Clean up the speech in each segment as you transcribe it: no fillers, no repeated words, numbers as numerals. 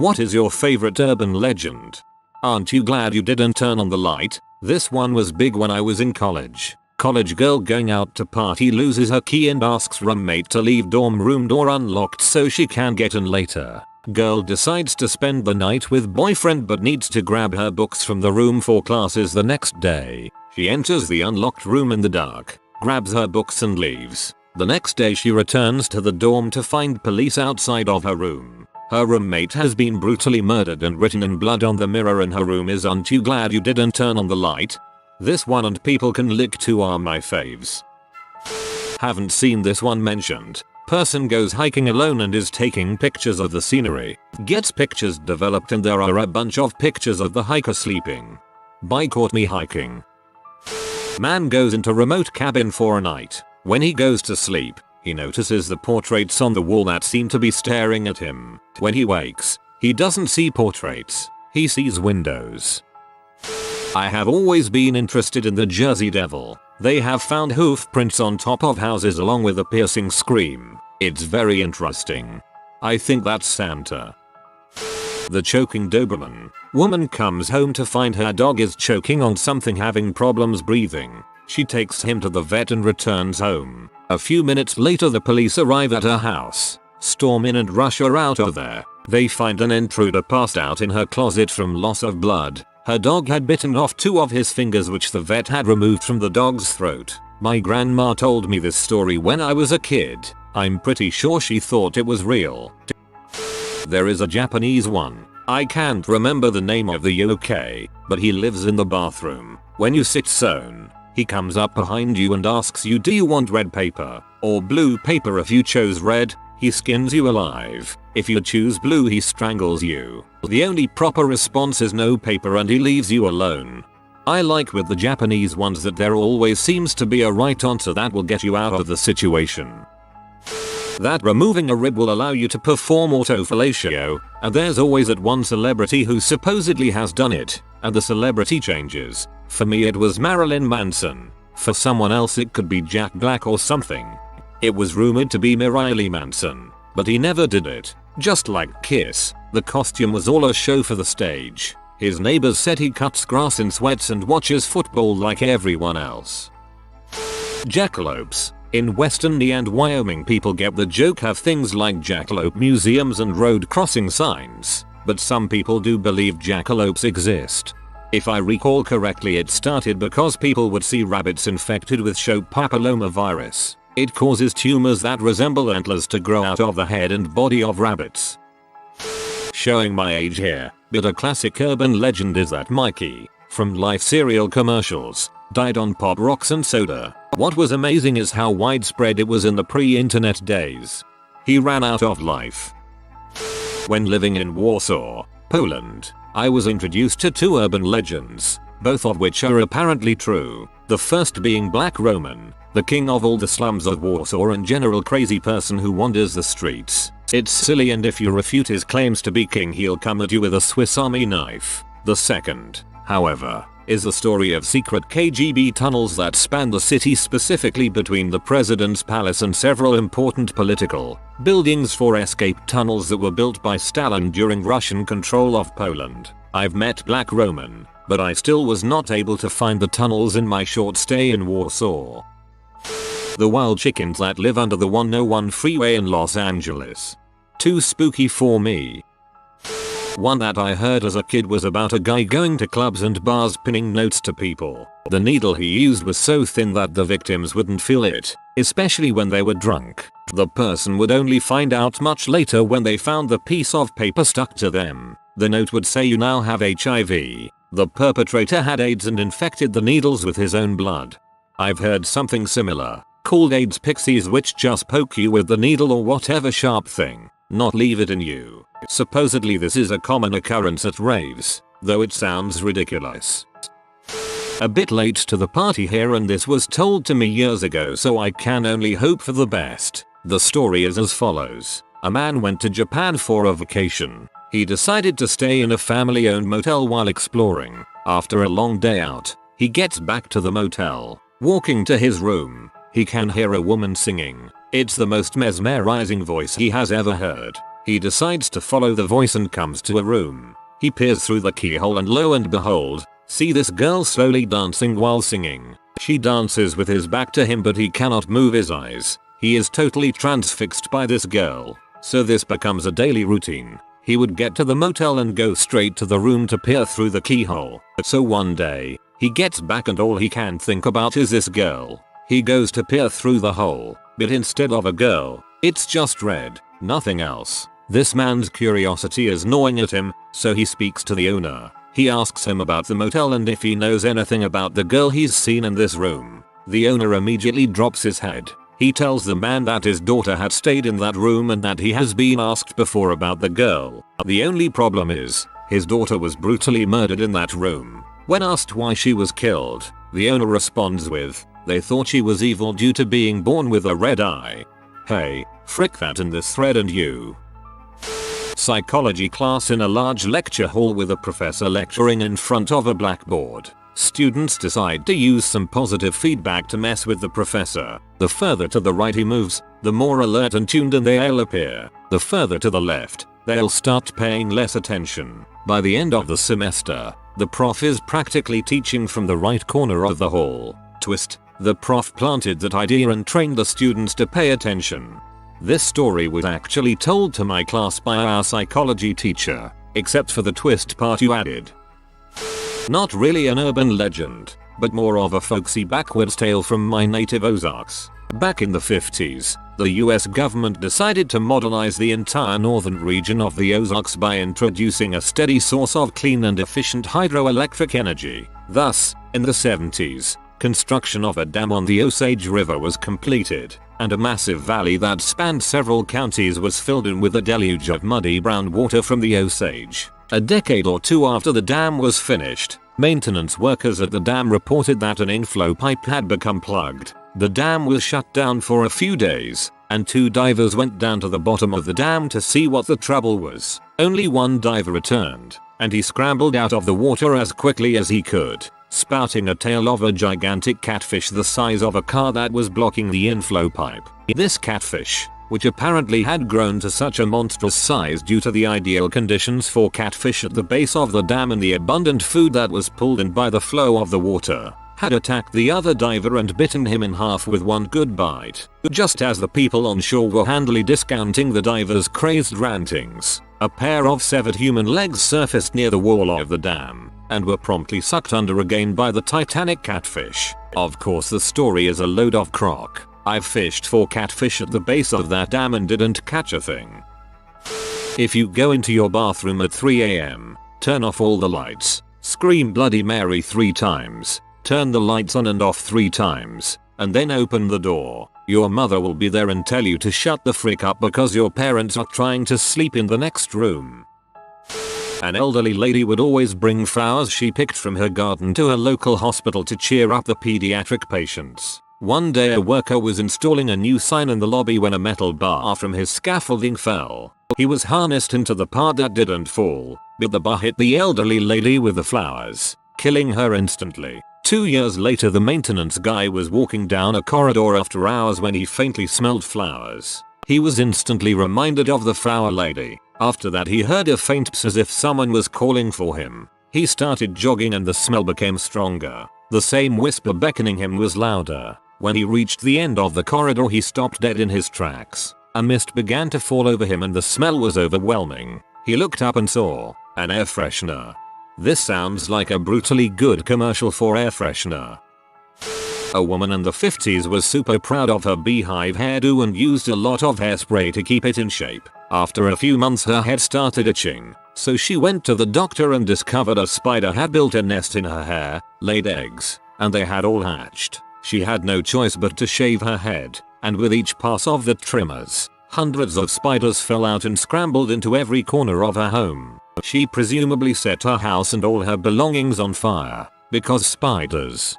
What is your favorite urban legend? Aren't you glad you didn't turn on the light? This one was big when I was in college. College girl going out to party loses her key and asks roommate to leave dorm room door unlocked so she can get in later. Girl decides to spend the night with boyfriend but needs to grab her books from the room for classes the next day. She enters the unlocked room in the dark, grabs her books and leaves. The next day she returns to the dorm to find police outside of her room. Her roommate has been brutally murdered and written in blood on the mirror in her room is "Aren't you glad you didn't turn on the light?" This one and people can lick too are my faves. Haven't seen this one mentioned. Person goes hiking alone and is taking pictures of the scenery. Gets pictures developed and there are a bunch of pictures of the hiker sleeping. By caught me hiking. Man goes into remote cabin for a night. When he goes to sleep, he notices the portraits on the wall that seem to be staring at him. When he wakes, he doesn't see portraits. He sees windows. I have always been interested in the Jersey Devil. They have found hoof prints on top of houses along with a piercing scream. It's very interesting. I think that's Santa. The choking Doberman. Woman comes home to find her dog is choking on something, having problems breathing. She takes him to the vet and returns home. A few minutes later the police arrive at her house, storm in and rush her out of there. They find an intruder passed out in her closet from loss of blood. Her dog had bitten off 2 of his fingers which the vet had removed from the dog's throat. My grandma told me this story when I was a kid. I'm pretty sure she thought it was real. There is a Japanese one. I can't remember the name of the yokai, but he lives in the bathroom. When you sit zone, he comes up behind you and asks you, do you want red paper or blue paper? If you chose red, he skins you alive. If you choose blue, he strangles you. The only proper response is no paper and he leaves you alone. I like with the Japanese ones that there always seems to be a right answer that will get you out of the situation. That removing a rib will allow you to perform autofellatio, and there's always that one celebrity who supposedly has done it, and the celebrity changes. For me it was Marilyn Manson. For someone else it could be Jack Black or something. It was rumored to be Marilyn Manson, but he never did it. Just like Kiss, the costume was all a show for the stage. His neighbors said he cuts grass in sweats and watches football like everyone else. Jackalopes. In Western New and Wyoming people get the joke, have things like jackalope museums and road crossing signs, but some people do believe jackalopes exist. If I recall correctly, it started because people would see rabbits infected with show papillomavirus. It causes tumors that resemble antlers to grow out of the head and body of rabbits. Showing my age here, but a classic urban legend is that Mikey, from Life cereal commercials, died on Pop Rocks and soda. What was amazing is how widespread it was in the pre-internet days. He ran out of life. When living in Warsaw, Poland, I was introduced to 2 urban legends, both of which are apparently true. The first being Black Roman, the king of all the slums of Warsaw and general crazy person who wanders the streets. It's silly, and if you refute his claims to be king he'll come at you with a Swiss Army knife. The second, however, is the story of secret KGB tunnels that span the city, specifically between the president's palace and several important political buildings for escape tunnels that were built by Stalin during Russian control of Poland. I've met Black Roman, but I still was not able to find the tunnels in my short stay in Warsaw. The wild chickens that live under the 101 freeway in Los Angeles. Too spooky for me. One that I heard as a kid was about a guy going to clubs and bars pinning notes to people. The needle he used was so thin that the victims wouldn't feel it, especially when they were drunk. The person would only find out much later when they found the piece of paper stuck to them. The note would say, "You now have HIV." The perpetrator had AIDS and infected the needles with his own blood. I've heard something similar, called AIDS pixies, which just poke you with the needle or whatever sharp thing, not leave it in you. Supposedly this is a common occurrence at raves, though it sounds ridiculous. A bit late to the party here, and this was told to me years ago, so I can only hope for the best. The story is as follows. A man went to Japan for a vacation. He decided to stay in a family-owned motel while exploring. After a long day out, he gets back to the motel. Walking to his room, he can hear a woman singing. It's the most mesmerizing voice he has ever heard. He decides to follow the voice and comes to a room. He peers through the keyhole and lo and behold, see this girl slowly dancing while singing. She dances with his back to him but he cannot move his eyes. He is totally transfixed by this girl. So this becomes a daily routine. He would get to the motel and go straight to the room to peer through the keyhole. So one day, he gets back and all he can think about is this girl. He goes to peer through the hole, but instead of a girl, it's just red, nothing else. This man's curiosity is gnawing at him, so he speaks to the owner. He asks him about the motel and if he knows anything about the girl he's seen in this room. The owner immediately drops his head. He tells the man that his daughter had stayed in that room and that he has been asked before about the girl. The only problem is, his daughter was brutally murdered in that room. When asked why she was killed, the owner responds with, they thought she was evil due to being born with a red eye. Hey, frick that in this thread and you. Psychology class in a large lecture hall with a professor lecturing in front of a blackboard. Students decide to use some positive feedback to mess with the professor. The further to the right he moves, the more alert and tuned in they'll appear. The further to the left, they'll start paying less attention. By the end of the semester, the prof is practically teaching from the right corner of the hall. Twist, the prof planted that idea and trained the students to pay attention. This story was actually told to my class by our psychology teacher, except for the twist part you added. Not really an urban legend, but more of a folksy backwards tale from my native Ozarks. Back in the 50s, the US government decided to modernize the entire northern region of the Ozarks by introducing a steady source of clean and efficient hydroelectric energy. Thus, in the 70s, construction of a dam on the Osage River was completed, and a massive valley that spanned several counties was filled in with a deluge of muddy brown water from the Osage. A decade or two after the dam was finished, maintenance workers at the dam reported that an inflow pipe had become plugged. The dam was shut down for a few days, and 2 divers went down to the bottom of the dam to see what the trouble was. Only one diver returned, and he scrambled out of the water as quickly as he could, spouting a tail of a gigantic catfish the size of a car that was blocking the inflow pipe. This catfish, which apparently had grown to such a monstrous size due to the ideal conditions for catfish at the base of the dam and the abundant food that was pulled in by the flow of the water, had attacked the other diver and bitten him in half with one good bite. Just as the people on shore were handily discounting the diver's crazed rantings, a pair of severed human legs surfaced near the wall of the dam, and were promptly sucked under again by the titanic catfish. Of course the story is a load of crock. I've fished for catfish at the base of that dam and didn't catch a thing. If you go into your bathroom at 3 AM, turn off all the lights, scream Bloody Mary 3 times, turn the lights on and off 3 times, and then open the door, your mother will be there and tell you to shut the frick up because your parents are trying to sleep in the next room. An elderly lady would always bring flowers she picked from her garden to her local hospital to cheer up the pediatric patients. One day a worker was installing a new sign in the lobby when a metal bar from his scaffolding fell. He was harnessed into the part that didn't fall, but the bar hit the elderly lady with the flowers, killing her instantly. 2 years later the maintenance guy was walking down a corridor after hours when he faintly smelled flowers. He was instantly reminded of the flower lady. After that he heard a faint pss as if someone was calling for him. He started jogging and the smell became stronger. The same whisper beckoning him was louder. When he reached the end of the corridor he stopped dead in his tracks. A mist began to fall over him and the smell was overwhelming. He looked up and saw an air freshener. This sounds like a brutally good commercial for air freshener. A woman in the 50s was super proud of her beehive hairdo and used a lot of hairspray to keep it in shape. After a few months her head started itching, so she went to the doctor and discovered a spider had built a nest in her hair, laid eggs, and they had all hatched. She had no choice but to shave her head, and with each pass of the trimmers, hundreds of spiders fell out and scrambled into every corner of her home. She presumably set her house and all her belongings on fire, because spiders.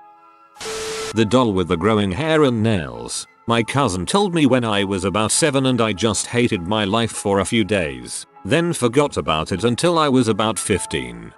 The doll with the growing hair and nails. My cousin told me when I was about 7 and I just hated my life for a few days, then forgot about it until I was about 15.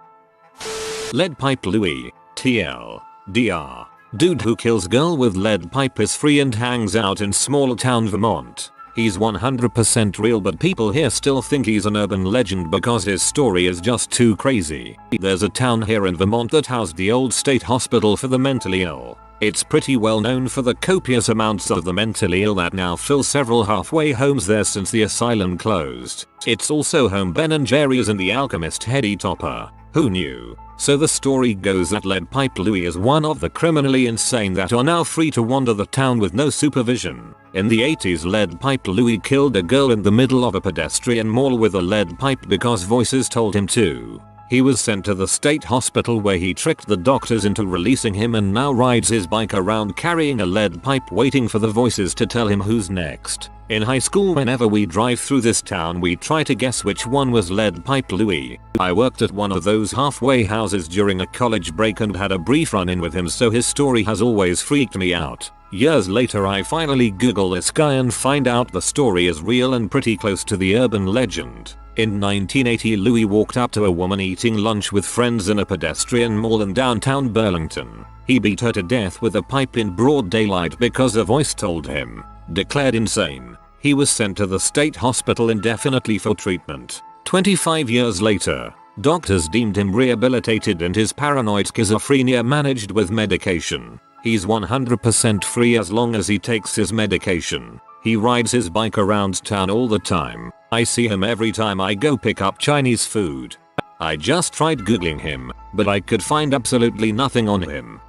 Lead pipe Louis, TL, DR. Dude who kills girl with lead pipe is free and hangs out in small town Vermont. He's 100% real, but people here still think he's an urban legend because his story is just too crazy. There's a town here in Vermont that housed the old state hospital for the mentally ill. It's pretty well known for the copious amounts of the mentally ill that now fill several halfway homes there since the asylum closed. It's also home Ben & Jerry's and the Alchemist Heady Topper. Who knew? So the story goes that Lead Pipe Louie is one of the criminally insane that are now free to wander the town with no supervision. In the 80s, Lead Pipe Louie killed a girl in the middle of a pedestrian mall with a lead pipe because voices told him to. He was sent to the state hospital where he tricked the doctors into releasing him and now rides his bike around carrying a lead pipe waiting for the voices to tell him who's next. In high school, whenever we drive through this town, we try to guess which one was Lead Pipe Louie. I worked at one of those halfway houses during a college break and had a brief run-in with him, so his story has always freaked me out. Years later, I finally Google this guy and find out the story is real and pretty close to the urban legend. In 1980, Louie walked up to a woman eating lunch with friends in a pedestrian mall in downtown Burlington. He beat her to death with a pipe in broad daylight because a voice told him. Declared insane, he was sent to the state hospital indefinitely for treatment. 25 years later, doctors deemed him rehabilitated and his paranoid schizophrenia managed with medication. He's 100% free as long as he takes his medication. He rides his bike around town all the time. I see him every time I go pick up Chinese food. I just tried googling him, but I could find absolutely nothing on him.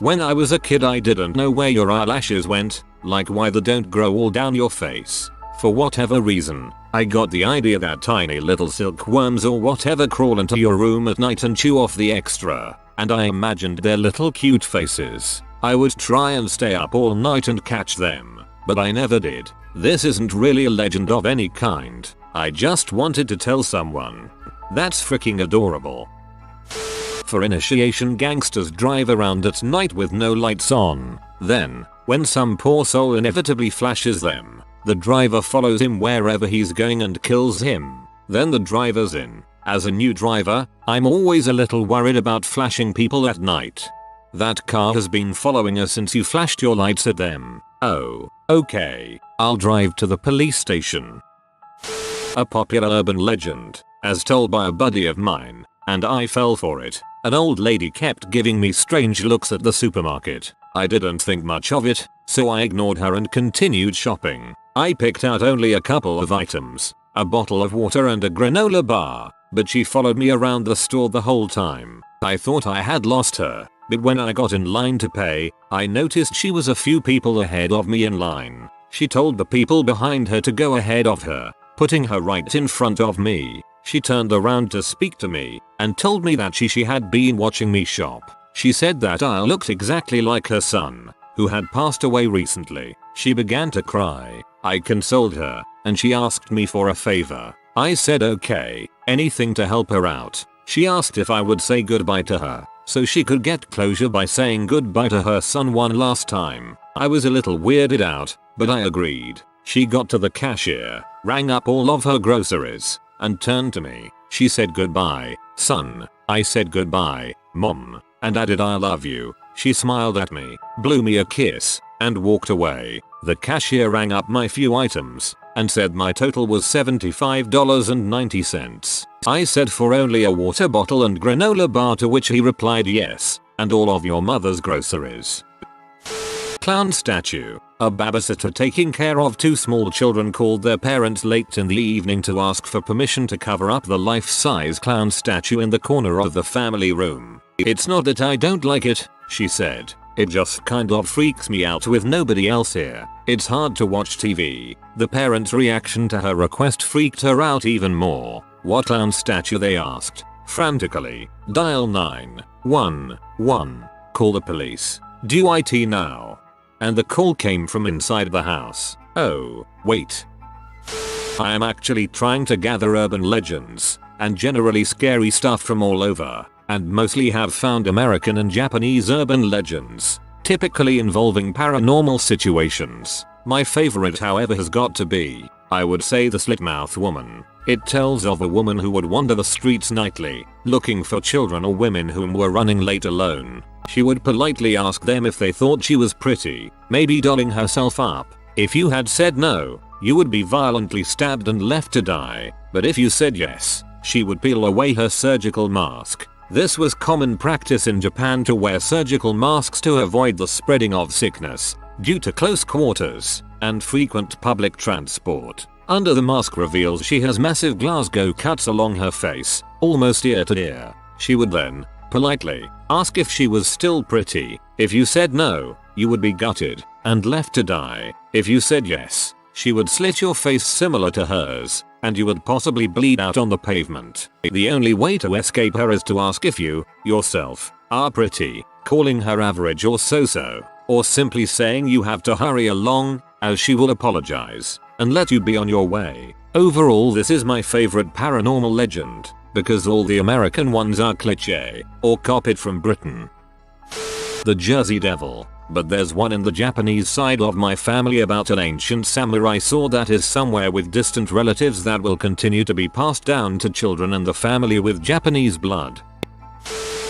When I was a kid, I didn't know where your eyelashes went, like why they don't grow all down your face. For whatever reason, I got the idea that tiny little silkworms or whatever crawl into your room at night and chew off the extra, and I imagined their little cute faces. I would try and stay up all night and catch them, but I never did. This isn't really a legend of any kind. I just wanted to tell someone. That's freaking adorable. For initiation, gangsters drive around at night with no lights on. Then, when some poor soul inevitably flashes them, the driver follows him wherever he's going and kills him. Then the driver's in. As a new driver, I'm always a little worried about flashing people at night. That car has been following us since you flashed your lights at them. Oh, okay. I'll drive to the police station. A popular urban legend, as told by a buddy of mine, and I fell for it. An old lady kept giving me strange looks at the supermarket. I didn't think much of it, so I ignored her and continued shopping. I picked out only a couple of items, a bottle of water and a granola bar, but she followed me around the store the whole time. I thought I had lost her, but when I got in line to pay, I noticed she was a few people ahead of me in line. She told the people behind her to go ahead of her, putting her right in front of me. She turned around to speak to me and told me that she had been watching me shop. She said that I looked exactly like her son, who had passed away recently. She began to cry. I consoled her, and she asked me for a favor. I said okay, anything to help her out. She asked if I would say goodbye to her, so she could get closure by saying goodbye to her son one last time. I was a little weirded out, but I agreed. She got to the cashier, rang up all of her groceries, and turned to me. She said goodbye, son. I said goodbye, mom, and added I love you. She smiled at me, blew me a kiss, and walked away. The cashier rang up my few items and said my total was $75.90. I said for only a water bottle and granola bar, to which he replied yes, and all of your mother's groceries. Clown statue. A babysitter taking care of two small children called their parents late in the evening to ask for permission to cover up the life-size clown statue in the corner of the family room. It's not that I don't like it, she said. It just kind of freaks me out with nobody else here. It's hard to watch TV. The parents' reaction to her request freaked her out even more. What clown statue, they asked. Frantically. Dial 911. Call the police. Do it now. And the call came from inside the house. Oh, wait. I am actually trying to gather urban legends and generally scary stuff from all over, and mostly have found American and Japanese urban legends, typically involving paranormal situations. My favorite, however, has got to be, I would say, the Slitmouth Woman. It tells of a woman who would wander the streets nightly, looking for children or women whom were running late alone. She would politely ask them if they thought she was pretty, maybe dolling herself up. If you had said no, you would be violently stabbed and left to die, but if you said yes, she would peel away her surgical mask. This was common practice in Japan to wear surgical masks to avoid the spreading of sickness due to close quarters and frequent public transport. Under the mask reveals she has massive Glasgow cuts along her face, almost ear to ear. She would then politely ask if she was still pretty. If you said no, you would be gutted and left to die. If you said yes, she would slit your face similar to hers, and you would possibly bleed out on the pavement. The only way to escape her is to ask if you, yourself, are pretty, calling her average or so-so, or simply saying you have to hurry along, as she will apologize and let you be on your way. Overall, this is my favorite paranormal legend, because all the American ones are cliché or copied from Britain. The Jersey Devil. But there's one in the Japanese side of my family about an ancient samurai sword that is somewhere with distant relatives that will continue to be passed down to children and the family with Japanese blood.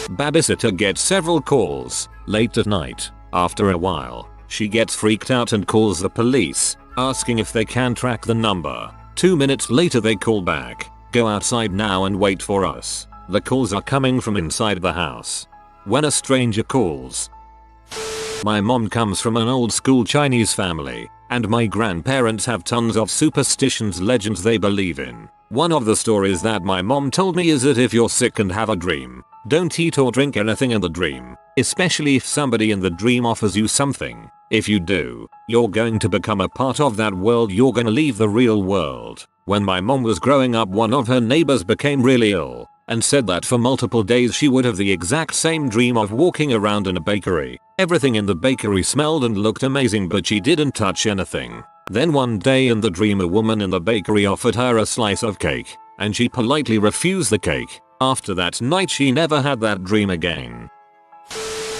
Babysitter gets several calls late at night. After a while, she gets freaked out and calls the police, asking if they can track the number. 2 minutes later they call back. Go outside now and wait for us. The calls are coming from inside the house. When a stranger calls. My mom comes from an old school Chinese family, and my grandparents have tons of superstitions legends they believe in. One of the stories that my mom told me is that if you're sick and have a dream, don't eat or drink anything in the dream, especially if somebody in the dream offers you something. If you do, you're going to become a part of that world, you're gonna leave the real world. When my mom was growing up, one of her neighbors became really ill, and said that for multiple days she would have the exact same dream of walking around in a bakery. Everything in the bakery smelled and looked amazing, but she didn't touch anything. Then one day in the dream, a woman in the bakery offered her a slice of cake, and she politely refused the cake. After that night she never had that dream again.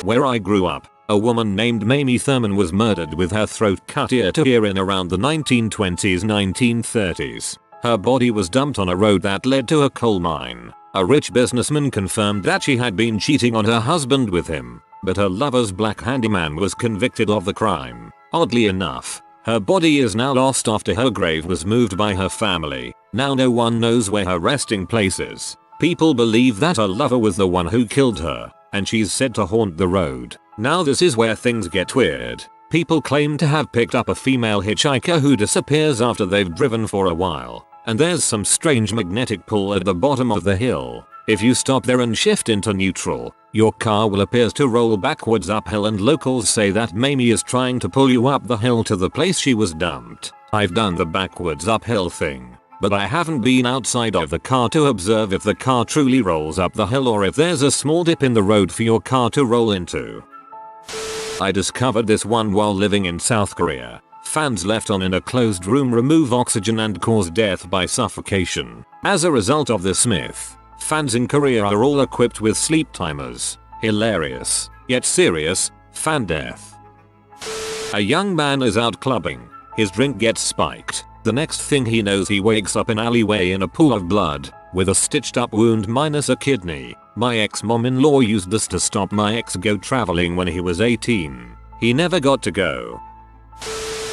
Where I grew up, a woman named Mamie Thurman was murdered with her throat cut ear to ear in around the 1920s-1930s. Her body was dumped on a road that led to a coal mine. A rich businessman confirmed that she had been cheating on her husband with him, but her lover's black handyman was convicted of the crime. Oddly enough, her body is now lost after her grave was moved by her family. Now no one knows where her resting place is. People believe that her lover was the one who killed her, and she's said to haunt the road. Now this is where things get weird. People claim to have picked up a female hitchhiker who disappears after they've driven for a while, and there's some strange magnetic pull at the bottom of the hill. If you stop there and shift into neutral, your car will appear to roll backwards uphill, and locals say that Mamie is trying to pull you up the hill to the place she was dumped. I've done the backwards uphill thing, but I haven't been outside of the car to observe if the car truly rolls up the hill or if there's a small dip in the road for your car to roll into. I discovered this one while living in South Korea. Fans left on in a closed room remove oxygen and cause death by suffocation. As a result of this myth, fans in Korea are all equipped with sleep timers. Hilarious, yet serious, fan death. A young man is out clubbing. His drink gets spiked. The next thing he knows, he wakes up in alleyway in a pool of blood, with a stitched up wound minus a kidney. My ex-mom-in-law used this to stop my ex go traveling when he was 18. He never got to go.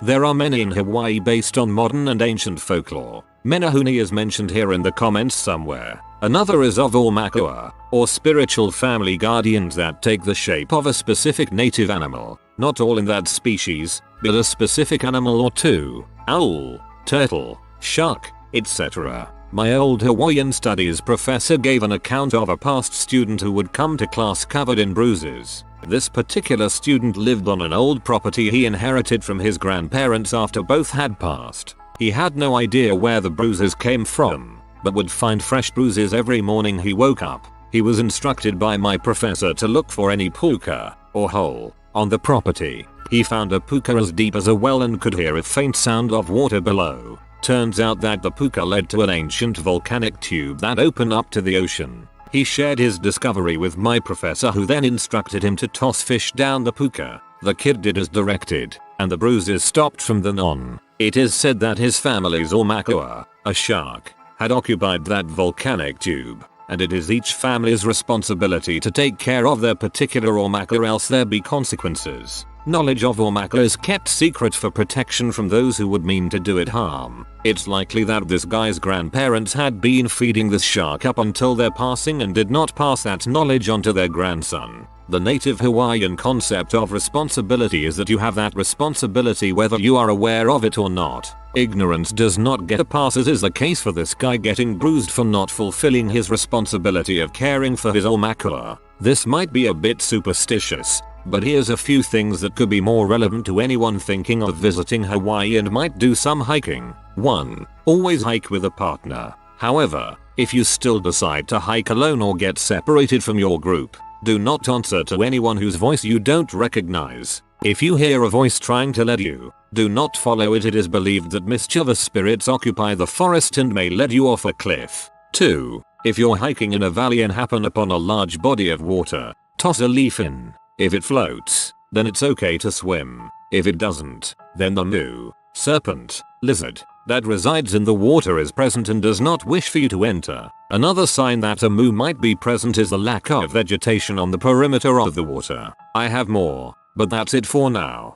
There are many in Hawaii based on modern and ancient folklore. Menahune is mentioned here in the comments somewhere. Another is of all makua, or spiritual family guardians that take the shape of a specific native animal. Not all in that species, but a specific animal or two. Owl, turtle, shark, etc. My old Hawaiian studies professor gave an account of a past student who would come to class covered in bruises. This particular student lived on an old property he inherited from his grandparents after both had passed. He had no idea where the bruises came from, but would find fresh bruises every morning he woke up. He was instructed by my professor to look for any puka, or hole, on the property. He found a puka as deep as a well and could hear a faint sound of water below. Turns out that the puka led to an ancient volcanic tube that opened up to the ocean. He shared his discovery with my professor, who then instructed him to toss fish down the puka. The kid did as directed, and the bruises stopped from then on. It is said that his family's Omakua, a shark, had occupied that volcanic tube, and it is each family's responsibility to take care of their particular Omaka, else there be consequences. Knowledge of Omakua is kept secret for protection from those who would mean to do it harm. It's likely that this guy's grandparents had been feeding this shark up until their passing and did not pass that knowledge onto their grandson. The native Hawaiian concept of responsibility is that you have that responsibility whether you are aware of it or not. Ignorance does not get a pass, as is the case for this guy getting bruised for not fulfilling his responsibility of caring for his Omakua. This might be a bit superstitious, but here's a few things that could be more relevant to anyone thinking of visiting Hawaii and might do some hiking. 1. Always hike with a partner. However, if you still decide to hike alone or get separated from your group, do not answer to anyone whose voice you don't recognize. If you hear a voice trying to lead you, do not follow it. It is believed that mischievous spirits occupy the forest and may lead you off a cliff. 2. If you're hiking in a valley and happen upon a large body of water, toss a leaf in. If it floats, then it's okay to swim. If it doesn't, then the moo, serpent, lizard, that resides in the water is present and does not wish for you to enter. Another sign that a moo might be present is the lack of vegetation on the perimeter of the water. I have more, but that's it for now.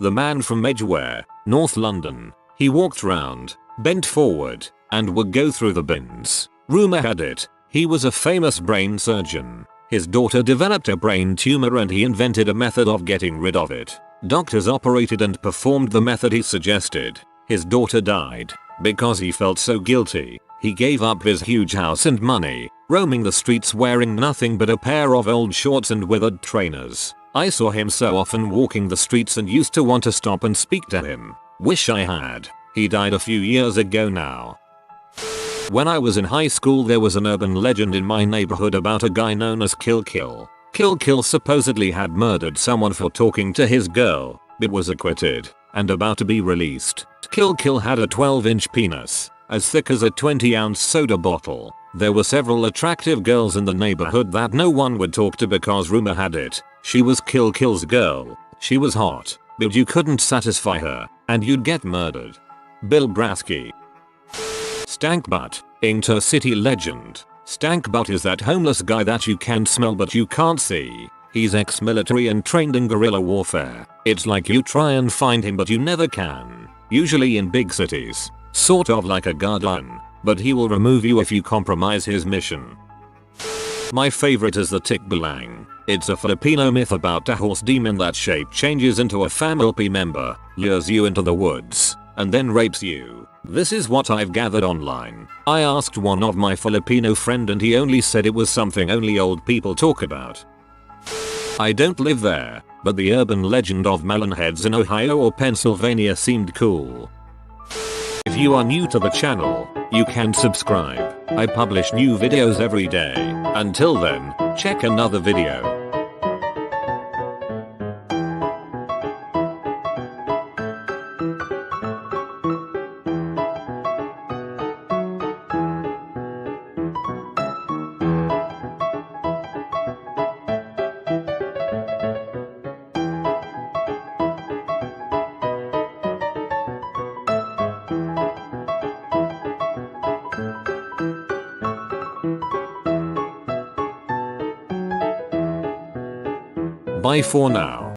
The man from Edgware, North London. He walked round, bent forward, and would go through the bins. Rumor had it, he was a famous brain surgeon. His daughter developed a brain tumor and he invented a method of getting rid of it. Doctors operated and performed the method he suggested. His daughter died. Because he felt so guilty, he gave up his huge house and money, roaming the streets wearing nothing but a pair of old shorts and withered trainers. I saw him so often walking the streets and used to want to stop and speak to him. Wish I had. He died a few years ago now. When I was in high school, there was an urban legend in my neighborhood about a guy known as Kill Kill. Kill Kill supposedly had murdered someone for talking to his girl, but was acquitted and about to be released. Kill Kill had a 12-inch penis, as thick as a 20-ounce soda bottle. There were several attractive girls in the neighborhood that no one would talk to because rumor had it she was Kill Kill's girl. She was hot, but you couldn't satisfy her, and you'd get murdered. Bill Brasky. Stank Butt, intercity legend. Stank Butt is that homeless guy that you can smell but you can't see. He's ex-military and trained in guerrilla warfare. It's like you try and find him but you never can. Usually in big cities. Sort of like a guardian, but he will remove you if you compromise his mission. My favorite is the Tikbalang. It's a Filipino myth about a horse demon that shape changes into a family member, lures you into the woods, and then rapes you. This is what I've gathered online. I asked one of my Filipino friend and he only said it was something only old people talk about. I don't live there, but the urban legend of melonheads in Ohio or Pennsylvania seemed cool. If you are new to the channel, you can subscribe. I publish new videos every day. Until then, check another video. Bye for now.